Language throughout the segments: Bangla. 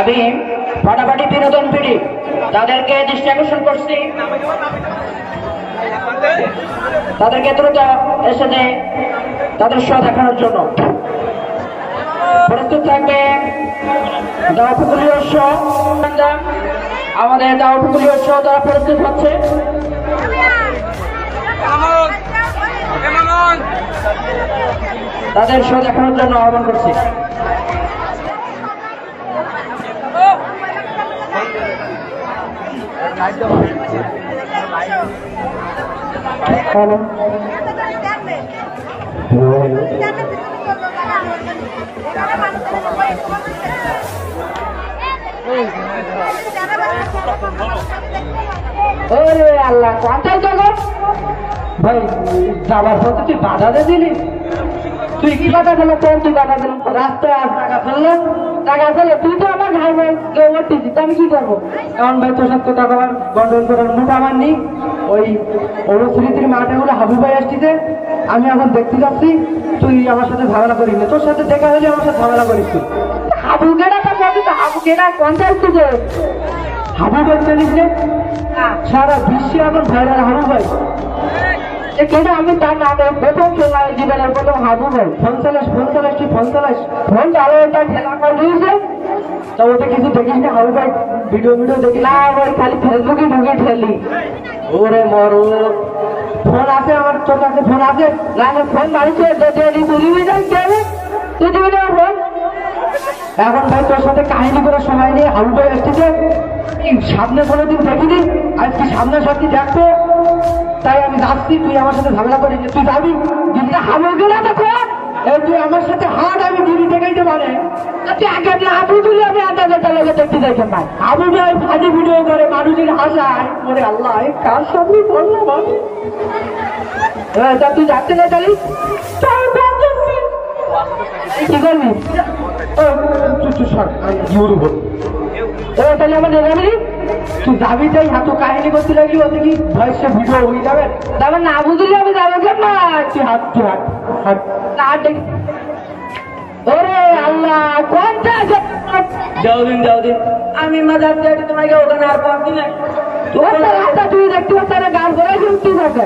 আমি ফাটাফাটি বিনোদন পিড়ি তাদেরকে দৃষ্টি আকর্ষণ করছি, তাদেরকে দ্রুত এসে তাদের শো দেখানোর জন্য প্রস্তুত থাকবে দাও উপকূলীয় শো। আমাদের দাও উপকূলীয় শো দ্বারা প্রস্তুত হচ্ছে। তাদের শো দেখানোর জন্য আহ্বান করছি। ওরে আল্লাহ, কোথায় যাবো ভাই? যাবার পথে তুই বাধা দিয়ে দিলি। তুই কি বাধা দিল? তোর তুই বাধা দিল রাস্তায় আর টাকা ফেললো, টাকা ফেলে তুই তো আমার ভাই ভাই ওটিছি, আমি কি করবো? এমন ভাই তোর সাথে টাকা গন্ডল করার মুখ আমার নেই। ওই অনুশ্রীতির মাঠে হলে হাবু ভাই আসছিতে, আমি এখন দেখতে যাচ্ছি। তুই আমার সাথে ঝামেলা করিস না, তোর সাথে দেখা হলে আমার সাথে ঝামেলা করিস তুই। হাবু কেনা তো হাবু কেনা কোনটা আসছে? হাবু ভাই জানিস রে, সারা বিশ্বে এখন ভাইরাল হাবু ভাই। কেন আমি তার নামে প্রথম শোনাই জীবনের প্রথম হাবু ভাই। ফোন চালাস তুই ফোন চালাস, ফোন চালো এটা ঠেলা করে দিয়েছে। তা ওটা কিছু দেখিস না হাবু ভাই? ভিডিও দেখি না, ওই খালি ফেসবুকে ঢুকে ঠেলি। ওরে মরো, ফোন আছে আমার, তোর কাছে ফোন আছে না? ফোন বাড়িতে তুই দিবি না, তুই দিবি না ফোন। এখন ভাই তোর সাথে কাহিনী করে সময় নিয়ে হাবু ভাই আসতেছে। সামনে কোনোদিন দেখিনি, আজকে সামনে সত্যি দেখতো, তাই আমি যাচ্ছি। তুই আমার সাথে ঝামেলা করিস, তুই যাবি দিনটা হাবু গেলে তো তুই আমার সাথে হাট, আমি দিদি দেখাইতে পারে। তুই আগে হাবু তুলি, আমি আন্দাজের লোকে দেখতে যাইতাম ভাই। হাবু ভাই ফানি ভিডিও করে মানুষের হাসায়। ওরে আল্লাহ, কার সামনে বললাম আমি। তা তুই যাচ্ছে না তাহলে কি করবি? তাহলে আমার নেগামি তুই যাবি, তাই এত কাহিনী করতে লাগলি, ওতে কি ভয়েসে ভিডিও হয়ে যাবে? তারপর না বুঝলি আমি যাবো কেন? তুই হাত ওরে আল্লাহ, কোনটা যাও দিন আমি মাজার যাই, তোমাকে ওখানে আর পাচ্ছি না। তুই দেখতে পাচ্ছ গান করে উঠতে থাকে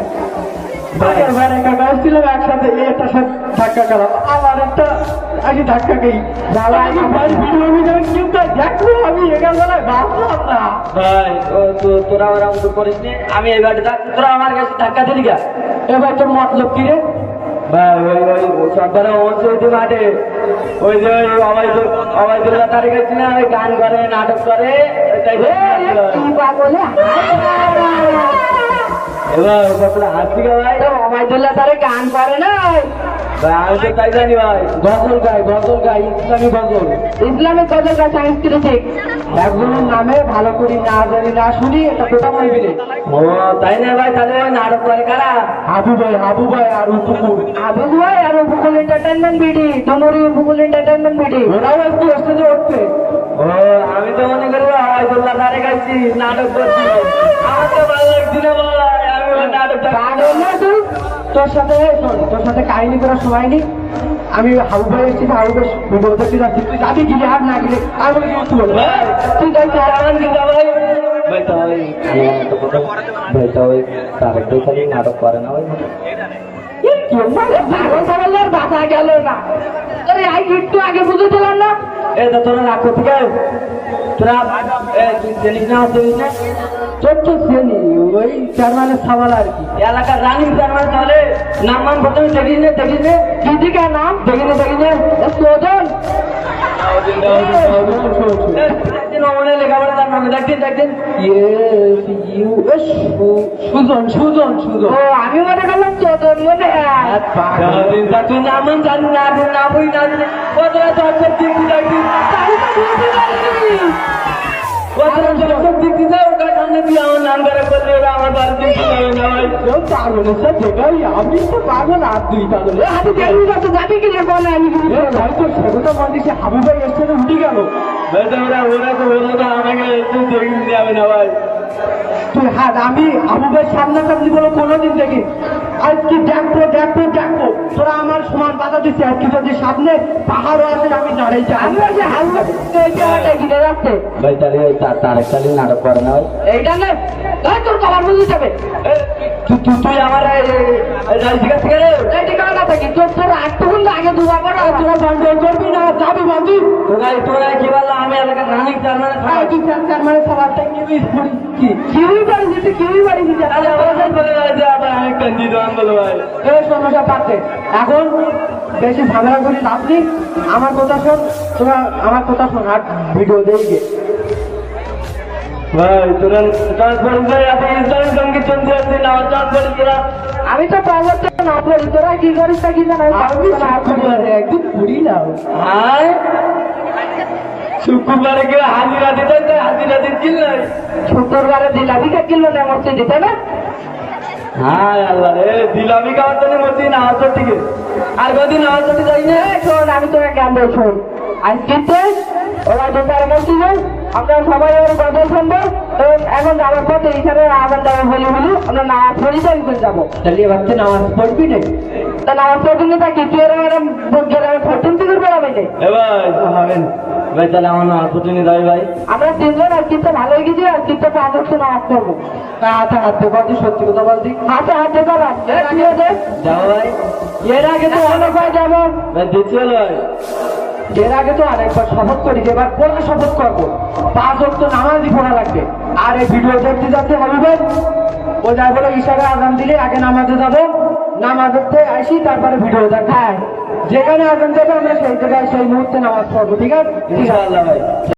একসাথে একটা সাথে ধাক্কা করা, আমার একটা আগে ধাক্কা খেয়ে দেখবো আমি এগারোবেলায় ভাবলাম না ভাই। তোরা ওরকম করিস নি, আমি এবার তোরা আমার কাছে ধাক্কা দিলি গা। এবার তোর মতলব কি রে ভাই? ওই সরকারে মাঠে ওই যে অবাইদুল্লাহ তার কাছে না, ওই গান করে নাটক করে, এবার হাসি ভাই অবাইদুল্লাহ তারে গান করে না। আমি তো তাই জানি ভাই, গজল গাই ইসলামিক গজল গাই সাংস্কৃতিক। একজনের নামে ভালো করি না জানি না শুনি, এটা কোথা বলবি রে? ও তাই না ভাই, তাহলে নাটক করে কারা? হাবু ভাই আর উপকূল এন্টারটেনমেন্ট বিডি, তোমার উপকূল এন্টারটেনমেন্ট বিডি, ওরাও একটু স্টেজে উঠবে। ও আমি তো মনে করি আওয়াজুল্লাহ তারে গাইছি, নাটক করছি। আমার তো ভালো লাগছে না ভাই, আমি নাটক তোর সাথে কাহিনী করার সময় নেই। আমি হাবু ভাই এসেছি, হাবু ভাই ভিডিও দেখতে যাচ্ছি। তুই যাবি গিলে আর না গেলে আমি কিছু বলবো। তুই যাইতে ভাই নাটক করে না ভাই, বাসা গেল না। একটু আগে বুঝেছিলাম না, তোরা রাখো ঠিক আছে। তোরা চিনিস না চোদ্দ শ্রেণী ওই চেয়ারম্যানের সামাল আর কি, এলাকার রানিং চেয়ারম্যান। তাহলে নাম প্রথমে দেখিস নে দিদিকার নাম দেখিনে সোজন লেখাপড়া তার নামে দেখছেন সুজন। ও আমি মনে করলাম চোদন মনে হয়। তুই নাম জানি না, না বই না কতটা চর্চার দিক আমি তো পাগল আর তুই পাগল। যাবি কি বলে আমি সেগুলো বলছি হাবু ভাই এসছে উঠে গেল। আমাকে যাবে না ভাই, তুই হাট। আমি হাবু ভাই সামনাসামনি বলো কোনোদিন দেখি, আজকে দেখবো তোরা আমার সমান বাধা দিচ্ছে। আজকে যদি সামনে পাহাড়ও আসে আমি দাঁড়াই যাই। আমি যে হালকা ঘিরে রাখছে ভাই তাহলে ওই তারেক নাটক করে না এইটা না তোর কবার বুঝে যাবে। তুই আমার জিজ্ঞাসা করে এই ঠিকানা না থাকি তোর আটটুকুন আগে দুবার পর তোরা কন্ট্রোল করবি না যাবি বাবু। তোরা কি বললাম আমি এলাকার রানিং চেয়ারম্যান মানে সবারটা কিউই বাড়ি দিতে এই সমস্যা পাচ্ছে। এখন বেশি ঝামেলা করি লাভ নেই। আমার কথা শোন, তোরা আমার কথা শোন আর ভিডিও দেখবে ভাই তোরা ট্রান্সপারেন্ট ভাই আপনি ইসলামিক সঙ্গীত শুনতে আসছেন আমার ট্রান্সপারেন্ট তোরা আমি তো প্রবর্তন না করি। তোরা কি করিস তা কি জানাই একদম পুরি না হ্যাঁ শুক্রবারে কেউ হাজিরা দিতে হাজিরা দিচ্ছিল শুক্রবারে দিলামি কা কিলো না মরতে দিতে না। হ্যাঁ আল্লাহ রে দিলামি খাওয়ার জন্য মরছি না হাজার থেকে আর কদিন হাজার যাই না। শোন আমি তোকে জ্ঞান দেব শোন। আজকে ওরা দোকানে বলছি যে আপনারা সবাই ওর গজল শুনবো। তো এখন যাওয়ার পথে এইখানে আবার যাবো বলি আমরা নামাজ পড়ি তো করে যাবো। তাহলে ভাবছে নামাজ পড়বি না তা নামাজ পড়বি না তা কিছু এরকম ফোরটিন থেকে বেড়াবে না। এ ভাই হবেন ভাই তাহলে আমার নামাজ পড়তে নিয়ে যাই ভাই। আমরা তিনজন আর কিন্তু ভালো হয়ে গেছি আর কিন্তু 5 ওয়াক্ত নামাজ পড়বো। হাতে হাতে বলছি সত্যি কথা বলছি হাতে করা ঠিক আছে যাও ভাই। এর আগে তো অনেকবার যাবো ভাই দিচ্ছি ভাই এর আগে তো আরেকবার শপথ করি এবার পরে শপথ করবো 5 ওয়াক্ত নামাজই পড়া লাগবে। আর এই ভিডিও দেখতে যাচ্ছে হবে ও যা বলে ইশারা আজান দিলে আগে নামাজে যাবো, নামাজে আসি তারপরে ভিডিও দেখ। হ্যাঁ যেখানে আজান দেবে আমরা সেই জায়গায় সেই মুহূর্তে নামাজ পড়বো। ঠিক আছে ইনশাআল্লাহ ভাই।